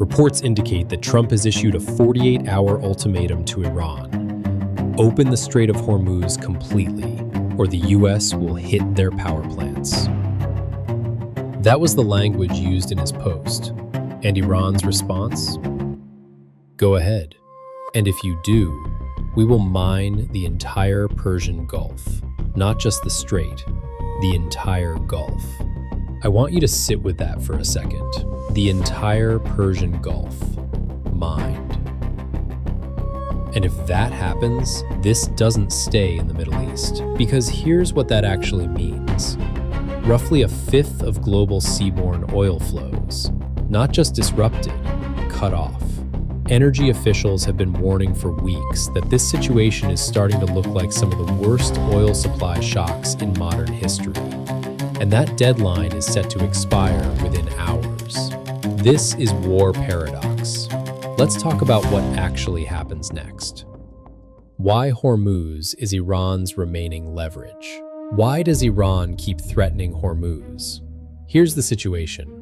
Reports indicate that Trump has issued a 48-hour ultimatum to Iran. Open the Strait of Hormuz completely, or the US will hit their power plants. That was the language used in his post. And Iran's response? Go ahead. And if you do, we will mine the entire Persian Gulf. Not just the strait, the entire Gulf. I want you to sit with that for a second. The entire Persian Gulf mined. And if that happens, this doesn't stay in the Middle East, because here's what that actually means. Roughly a fifth of global seaborne oil flows, not just disrupted, cut off. Energy officials have been warning for weeks that this situation is starting to look like some of the worst oil supply shocks in modern history. And that deadline is set to expire within hours. This is war paradox. Let's talk about what actually happens next. Why Hormuz is Iran's remaining leverage? Why does Iran keep threatening Hormuz? Here's the situation.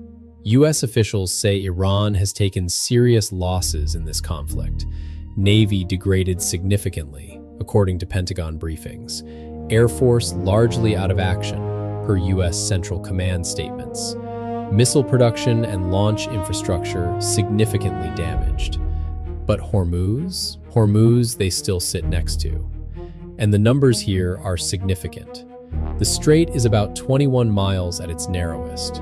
US officials say Iran has taken serious losses in this conflict. Navy degraded significantly, according to Pentagon briefings. Air Force largely out of action, per US Central Command statements. Missile production and launch infrastructure significantly damaged. But Hormuz? Hormuz they still sit next to. And the numbers here are significant. The strait is about 21 miles at its narrowest.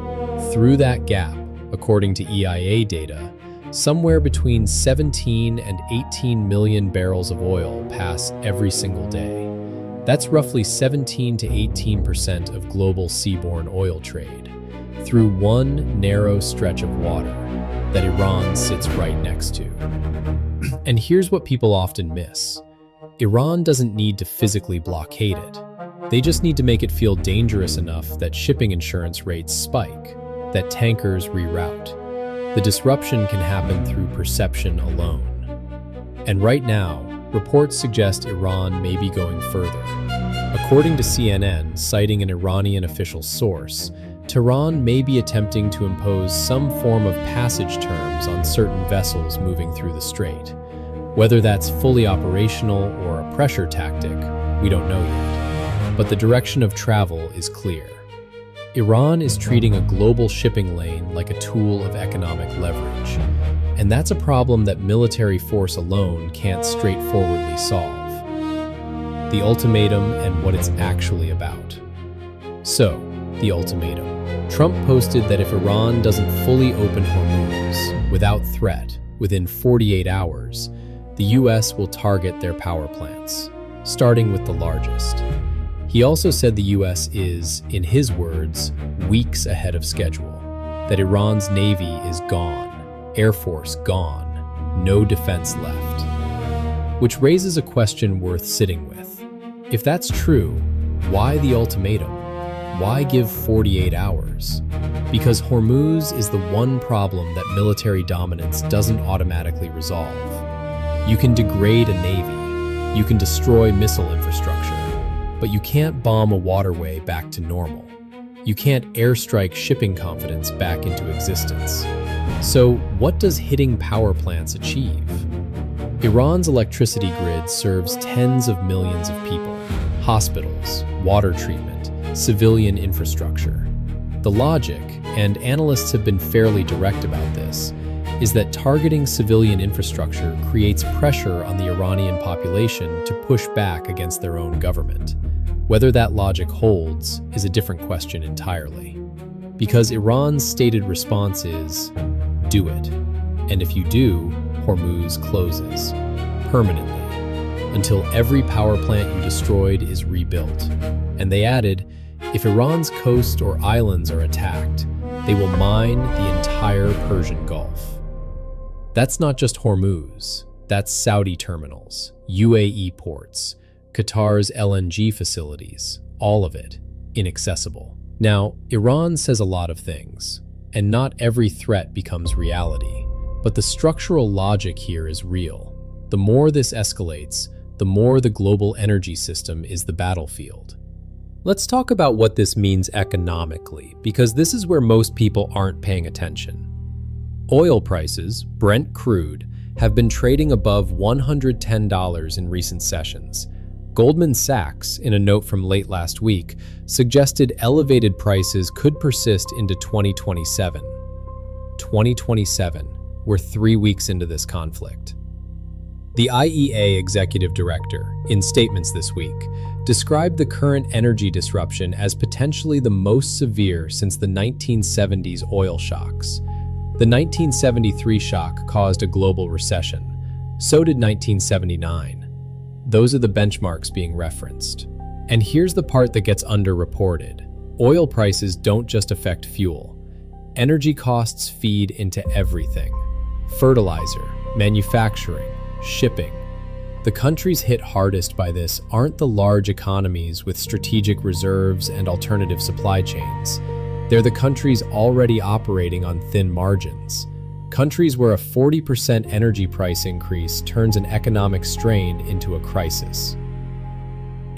Through that gap, according to EIA data, somewhere between 17 and 18 million barrels of oil pass every single day. That's roughly 17 to 18% of global seaborne oil trade, through one narrow stretch of water that Iran sits right next to. And here's what people often miss. Iran doesn't need to physically blockade it. They just need to make it feel dangerous enough that shipping insurance rates spike, that tankers reroute. The disruption can happen through perception alone. And right now, reports suggest Iran may be going further. According to CNN, citing an Iranian official source, Tehran may be attempting to impose some form of passage terms on certain vessels moving through the strait. Whether that's fully operational or a pressure tactic, we don't know yet. But the direction of travel is clear. Iran is treating a global shipping lane like a tool of economic leverage. And that's a problem that military force alone can't straightforwardly solve. The ultimatum and what it's actually about. So, the ultimatum. Trump posted that if Iran doesn't fully open Hormuz without threat within 48 hours, the US will target their power plants, starting with the largest. He also said the US is, in his words, weeks ahead of schedule, that Iran's navy is gone, Air Force gone, no defense left. Which raises a question worth sitting with. If that's true, why the ultimatum? Why give 48 hours? Because Hormuz is the one problem that military dominance doesn't automatically resolve. You can degrade a navy, you can destroy missile infrastructure, but you can't bomb a waterway back to normal. You can't airstrike shipping confidence back into existence. So what does hitting power plants achieve? Iran's electricity grid serves tens of millions of people, hospitals, water treatment, civilian infrastructure. The logic, and analysts have been fairly direct about this, is that targeting civilian infrastructure creates pressure on the Iranian population to push back against their own government. Whether that logic holds is a different question entirely. Because Iran's stated response is, do it. And if you do, Hormuz closes. Permanently. Until every power plant you destroyed is rebuilt. And they added, if Iran's coast or islands are attacked, they will mine the entire Persian Gulf. That's not just Hormuz. That's Saudi terminals, UAE ports, Qatar's LNG facilities, all of it, inaccessible. Now, Iran says a lot of things, and not every threat becomes reality. But the structural logic here is real. The more this escalates, the more the global energy system is the battlefield. Let's talk about what this means economically, because this is where most people aren't paying attention. Oil prices, Brent crude, have been trading above $110 in recent sessions. Goldman Sachs, in a note from late last week, suggested elevated prices could persist into 2027. 2027, we're 3 weeks into this conflict. The IEA executive director, in statements this week, described the current energy disruption as potentially the most severe since the 1970s oil shocks. The 1973 shock caused a global recession. So did 1979. Those are the benchmarks being referenced. And here's the part that gets underreported. Oil prices don't just affect fuel. Energy costs feed into everything. Fertilizer, manufacturing, shipping. The countries hit hardest by this aren't the large economies with strategic reserves and alternative supply chains. They're the countries already operating on thin margins. Countries where a 40% energy price increase turns an economic strain into a crisis.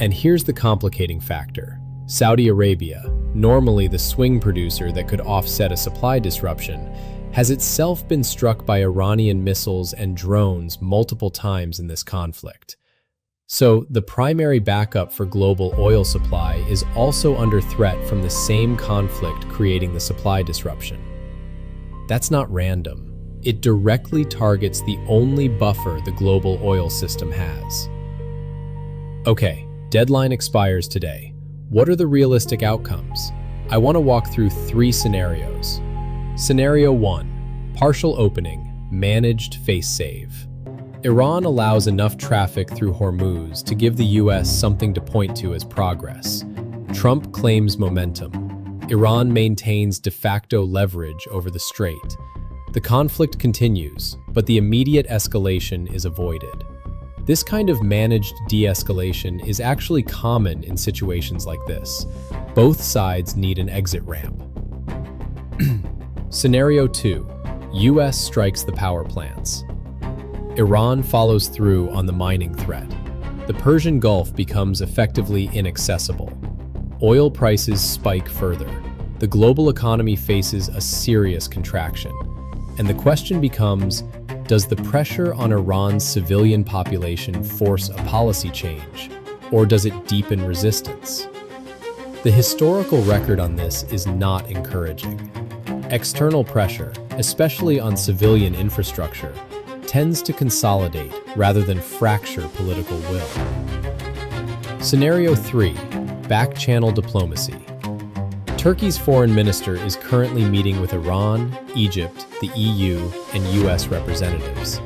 And here's the complicating factor. Saudi Arabia, normally the swing producer that could offset a supply disruption, has itself been struck by Iranian missiles and drones multiple times in this conflict. So, the primary backup for global oil supply is also under threat from the same conflict creating the supply disruption. That's not random. It directly targets the only buffer the global oil system has. Okay, deadline expires today. What are the realistic outcomes? I want to walk through 3 scenarios. Scenario 1, partial opening, managed face save. Iran allows enough traffic through Hormuz to give the US something to point to as progress. Trump claims momentum. Iran maintains de facto leverage over the strait. The conflict continues, but the immediate escalation is avoided. This kind of managed de-escalation is actually common in situations like this. Both sides need an exit ramp. Scenario 2, US strikes the power plants. Iran follows through on the mining threat. The Persian Gulf becomes effectively inaccessible. Oil prices spike further. The global economy faces a serious contraction. And the question becomes, does the pressure on Iran's civilian population force a policy change, or does it deepen resistance? The historical record on this is not encouraging. External pressure, especially on civilian infrastructure, tends to consolidate rather than fracture political will. Scenario 3, back-channel diplomacy. Turkey's foreign minister is currently meeting with Iran, Egypt, the EU, and US representatives.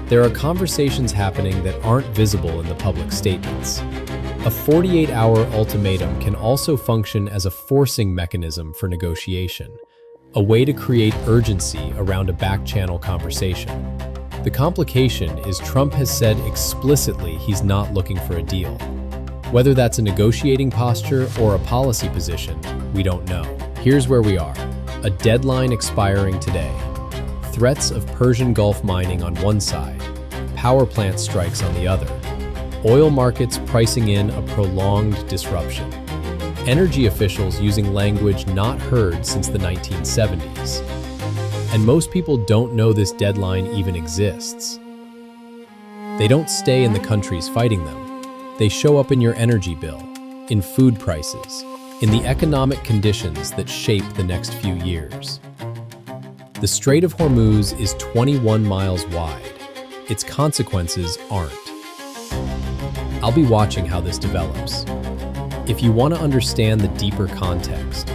There are conversations happening that aren't visible in the public statements. A 48-hour ultimatum can also function as a forcing mechanism for negotiation, a way to create urgency around a back-channel conversation. The complication is Trump has said explicitly he's not looking for a deal. Whether that's a negotiating posture or a policy position, we don't know. Here's where we are. A deadline expiring today. Threats of Persian Gulf mining on one side, power plant strikes on the other. Oil markets pricing in a prolonged disruption. Energy officials using language not heard since the 1970s. And most people don't know this deadline even exists. They don't stay in the countries fighting them. They show up in your energy bill, in food prices, in the economic conditions that shape the next few years. The Strait of Hormuz is 21 miles wide. Its consequences aren't. I'll be watching how this develops. If you want to understand the deeper context,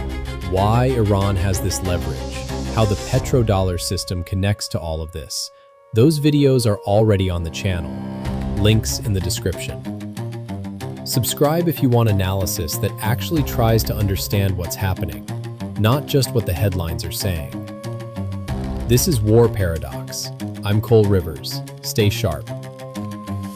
why Iran has this leverage, how the petrodollar system connects to all of this, those videos are already on the channel. Links in the description. Subscribe if you want analysis that actually tries to understand what's happening, not just what the headlines are saying. This is War Paradox. I'm Cole Rivers. Stay sharp.